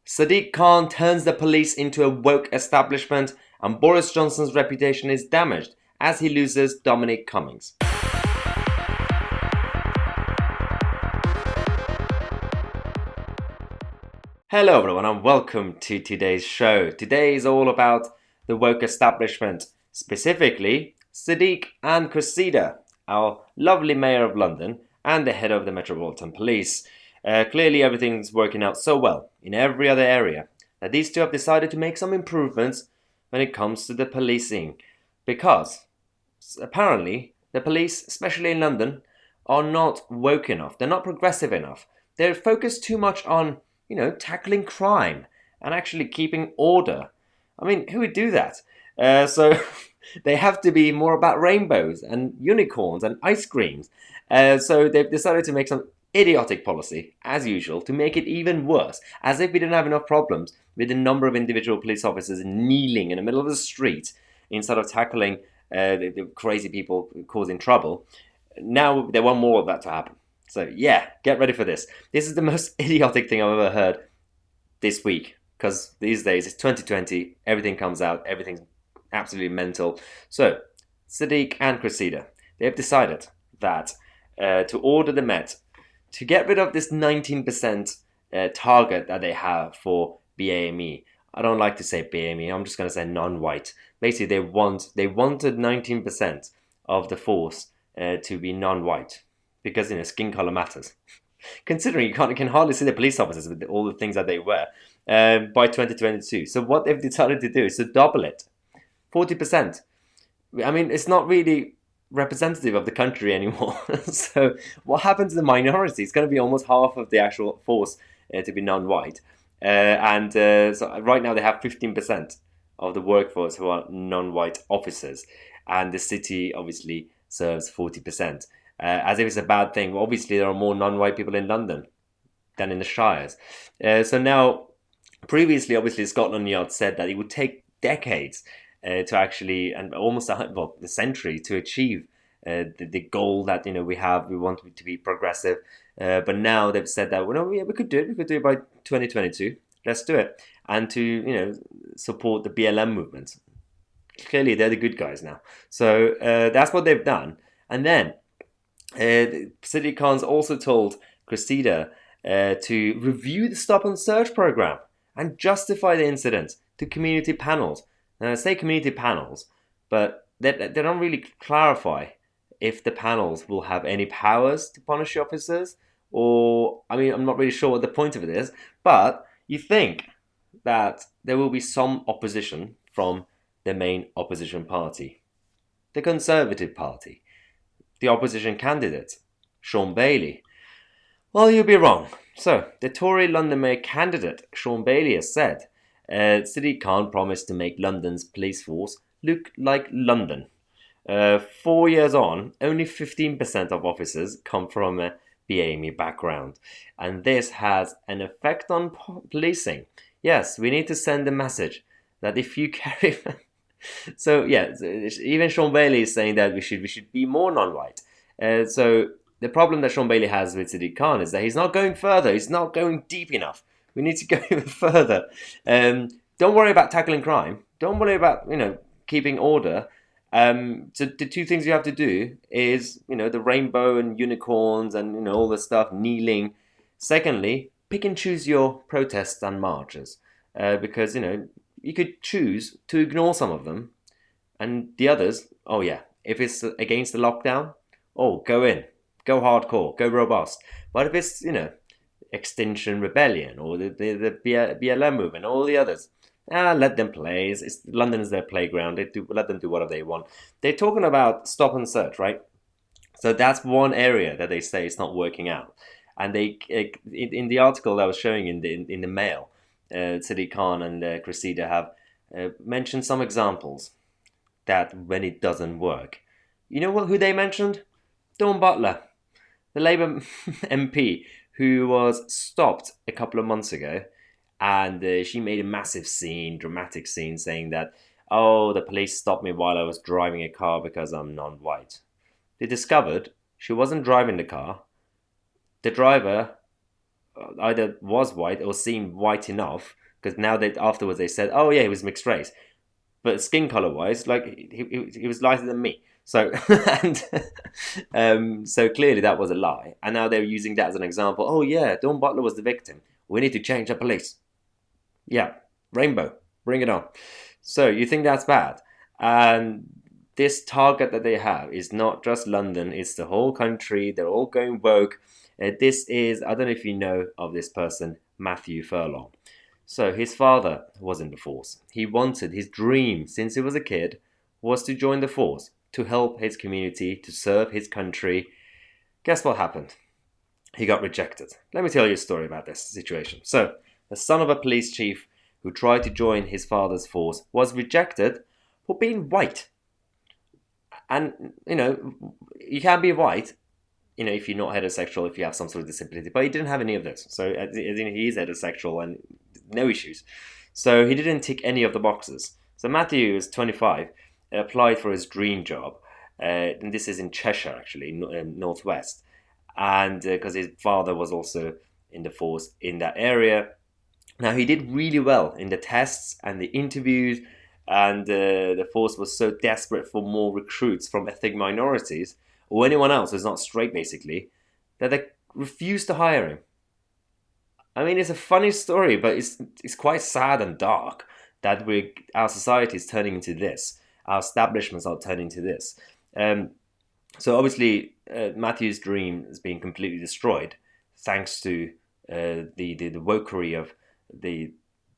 Sadiq Khan turns the police into a woke establishment, and Boris Johnson's reputation is damaged as he loses Dominic Cummings. Hello everyone and welcome to today's show. Today is all about the woke establishment, specifically Sadiq and Cressida, our lovely Mayor of London and the head of the Metropolitan Police. Clearly everything's working out so well in every other area that these two have decided to make some improvements when it comes to the policing, because apparently the police, especially in London, are not woke enough. They're not progressive enough. They're focused too much on tackling crime and actually keeping order. I mean, who would do that? So they have to be more about rainbows and unicorns and ice creams. So they've decided to make some idiotic policy, as usual, to make it even worse, as if we didn't have enough problems with the number of individual police officers kneeling in the middle of the street instead of tackling the crazy people causing trouble. Now they want more of that to happen. So yeah, get ready for this. This is the most idiotic thing I've ever heard this week, because these days it's 2020, everything comes out, everything's absolutely mental. So Sadiq and Cressida, they have decided that to order the Met to get rid of this 19% target that they have for BAME. I don't like to say BAME, I'm just going to say non-white. Basically, they wanted 19% of the force to be non-white, because skin color matters. Considering you can hardly see the police officers with all the things that they wear by 2022. So what they've decided to do is to double it, 40%. I mean, it's not really representative of the country anymore. So what happens to the minority? It's going to be almost half of the actual force to be non-white. So right now they have 15% of the workforce who are non-white officers. And the city obviously serves 40%. As if it's a bad thing. Well, obviously, there are more non-white people in London than in the Shires. So now, previously, obviously, Scotland Yard said that it would take decades to actually, and almost a century, to achieve the goal that we have. We want it to be progressive, but now they've said that we could do it. We could do it by 2022. Let's do it, and to support the BLM movement. Clearly, they're the good guys now. So that's what they've done, and then. Sadiq Khan's also told Cressida to review the stop and search program and justify the incident to community panels. Now I say community panels, but they don't really clarify if the panels will have any powers to punish officers, or I'm not really sure what the point of it is. But you think that there will be some opposition from the main opposition party, the Conservative Party. The opposition candidate, Sean Bailey. Well, you'll be wrong. So, the Tory London Mayor candidate, Sean Bailey, has said Sadiq Khan promised to make London's police force look like London. 4 years on, only 15% of officers come from a BAME background. And this has an effect on policing. Yes, we need to send a message that if you carry... So yeah, even Sean Bailey is saying that we should be more non-white. So the problem that Sean Bailey has with Sadiq Khan is that he's not going further. He's not going deep enough. We need to go even further. Don't worry about tackling crime. Don't worry about keeping order. So the two things you have to do is the rainbow and unicorns and all this stuff, kneeling. Secondly, pick and choose your protests and marches, because you could choose to ignore some of them, and the others, oh yeah, if it's against the lockdown, oh, go in, go hardcore, go robust. But if it's Extinction Rebellion or the BLM movement, all the others, let them play. London is their playground. Let them do whatever they want. They're talking about stop and search, right? So that's one area that they say it's not working out. And they in the article that I was showing in the Mail, Sadiq Khan and Cressida have mentioned some examples that when it doesn't work. You know who they mentioned? Dawn Butler, the Labour MP, who was stopped a couple of months ago, and she made a massive scene, dramatic scene, saying that, oh, the police stopped me while I was driving a car because I'm non-white. They discovered she wasn't driving the car. The driver either was white or seemed white enough, because now that afterwards they said, oh yeah, he was mixed race, but skin color wise, like he was lighter than me. So and so clearly that was a lie, and now they're using that as an example. Oh yeah, Dawn Butler was the victim. We need to change the police. Yeah, rainbow, bring it on. So you think that's bad? And this target that they have is not just London; it's the whole country. They're all going woke. This is, I don't know if you know of this person, Matthew Furlong. So his father was in the force. He wanted, his dream since he was a kid was to join the force, to help his community, to serve his country. Guess what happened? He got rejected. Let me tell you a story about this situation. So, the son of a police chief who tried to join his father's force was rejected for being white. And, you can be white, if you're not heterosexual, if you have some sort of disability, but he didn't have any of this. So, he is heterosexual and no issues. So, he didn't tick any of the boxes. So, Matthew is 25, applied for his dream job. And this is in Cheshire, actually, northwest. And because his father was also in the force in that area. Now, he did really well in the tests and the interviews, and the force was so desperate for more recruits from ethnic minorities or anyone else who's not straight, basically, that they refused to hire him. I mean, it's a funny story, but it's quite sad and dark that our society is turning into this. Our establishments are turning into this. So obviously, Matthew's dream has been completely destroyed thanks to the wokery of the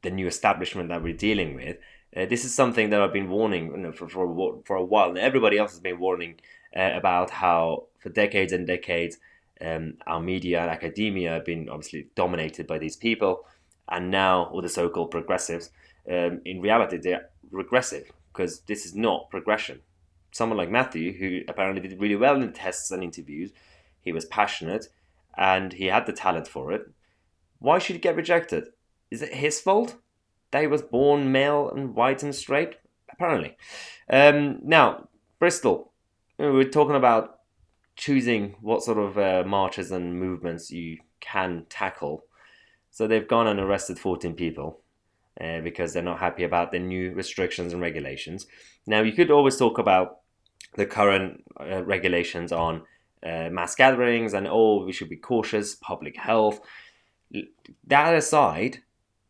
new establishment that we're dealing with. This is something that I've been warning for a while, and everybody else has been warning about how for decades and decades our media and academia have been obviously dominated by these people, and now all the so-called progressives, in reality they're regressive, because this is not progression. Someone like Matthew, who apparently did really well in the tests and interviews, he was passionate and he had the talent for it. Why should he get rejected? Is it his fault that he was born male and white and straight? Apparently. Now, Bristol, we're talking about choosing what sort of marches and movements you can tackle. So they've gone and arrested 14 people. Because they're not happy about the new restrictions and regulations. Now, you could always talk about the current regulations on mass gatherings and, we should be cautious, public health. That aside,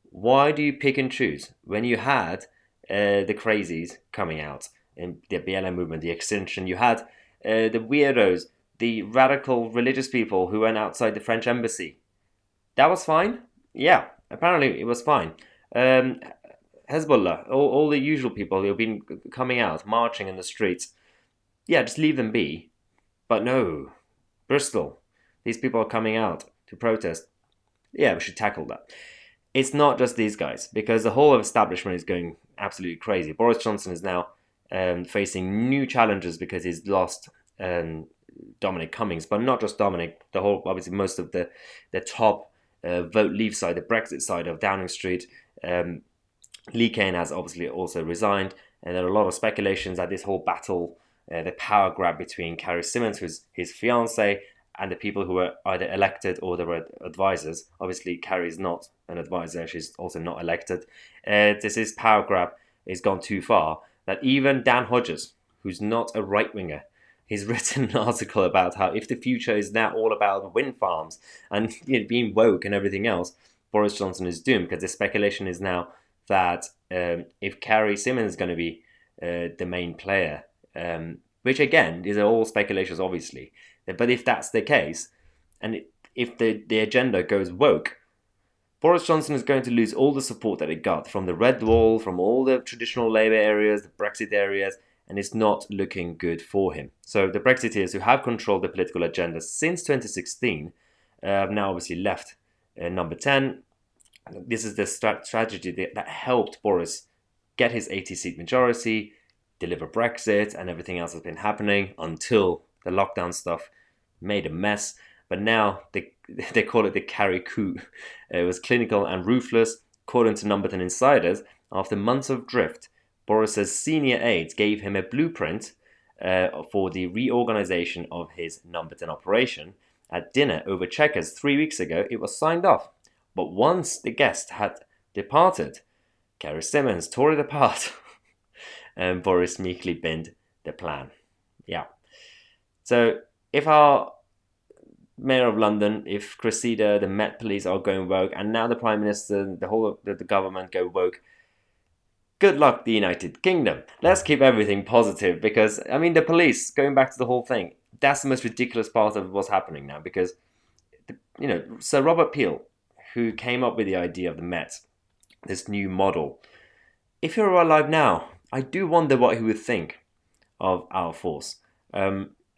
why do you pick and choose when you had the crazies coming out in the BLM movement, the extinction? You had the weirdos, the radical religious people who went outside the French embassy. That was fine? Yeah, apparently it was fine. Hezbollah, all the usual people who have been coming out, marching in the streets. Yeah, just leave them be. But no, Bristol, these people are coming out to protest. Yeah, we should tackle that. It's not just these guys, because the whole establishment is going absolutely crazy. Boris Johnson is now facing new challenges because he's lost Dominic Cummings, but not just Dominic. The whole, obviously, most of the top vote leave side, the Brexit side of Downing Street. Lee Kane has obviously also resigned, and there are a lot of speculations that this whole battle, the power grab between Carrie Symonds, who's his fiancée, and the people who were either elected or they were advisors. Obviously, Carrie's not an advisor; she's also not elected. This power grab has gone too far that even Dan Hodges, who's not a right winger, he's written an article about how if the future is now all about wind farms and being woke and everything else, Boris Johnson is doomed, because the speculation is now that if Carrie Symonds is going to be the main player, which again, these are all speculations obviously, but if that's the case, and if the agenda goes woke, Boris Johnson is going to lose all the support that he got from the Red Wall, from all the traditional Labour areas, the Brexit areas, and it's not looking good for him. So the Brexiteers who have controlled the political agenda since 2016 have now obviously left number 10. This is the strategy that helped Boris get his 80-seat majority, deliver Brexit, and everything else has been happening until the lockdown stuff made a mess. But now they call it the Carrie coup. It was clinical and ruthless. According to number 10 insiders, after months of drift, Boris's senior aides gave him a blueprint for the reorganization of his number 10 operation. at dinner over checkers 3 weeks ago, it was signed off. But once the guest had departed, Gary Simmons tore it apart and Boris meekly binned the plan. Yeah. So if our Mayor of London, if Cressida, the Met Police are going woke, and now the Prime Minister, the whole of the government go woke, good luck, the United Kingdom. Let's keep everything positive because, I mean, the police, going back to the whole thing, that's the most ridiculous part of what's happening now because, Sir Robert Peel, who came up with the idea of the Met, this new model, if he were alive now, I do wonder what he would think of our force.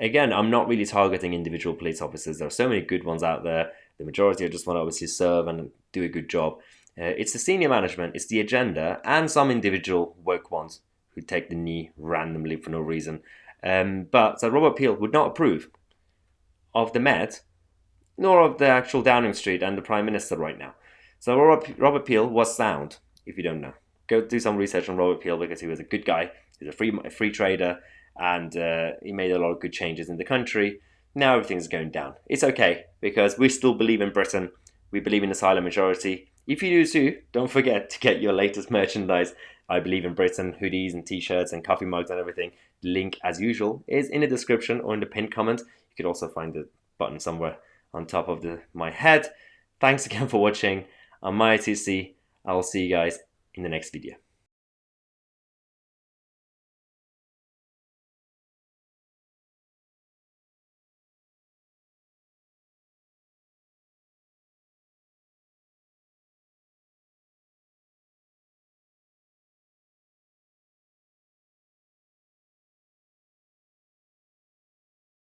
Again, I'm not really targeting individual police officers. There are so many good ones out there. The majority just want to obviously serve and do a good job. It's the senior management, it's the agenda, and some individual woke ones who take the knee randomly for no reason. But so Robert Peel would not approve of the Met, nor of the actual Downing Street and the Prime Minister right now. So Robert Peel was sound, if you don't know. Go do some research on Robert Peel because he was a good guy. He's a free trader, and he made a lot of good changes in the country. Now everything's going down. It's okay because we still believe in Britain. We believe in the silent majority. If you do too, don't forget to get your latest merchandise. I believe in Britain, hoodies and t-shirts and coffee mugs and everything. The link, as usual, is in the description or in the pinned comment. You could also find the button somewhere on top of my head. Thanks again for watching. I'm Tousi. I will see you guys in the next video.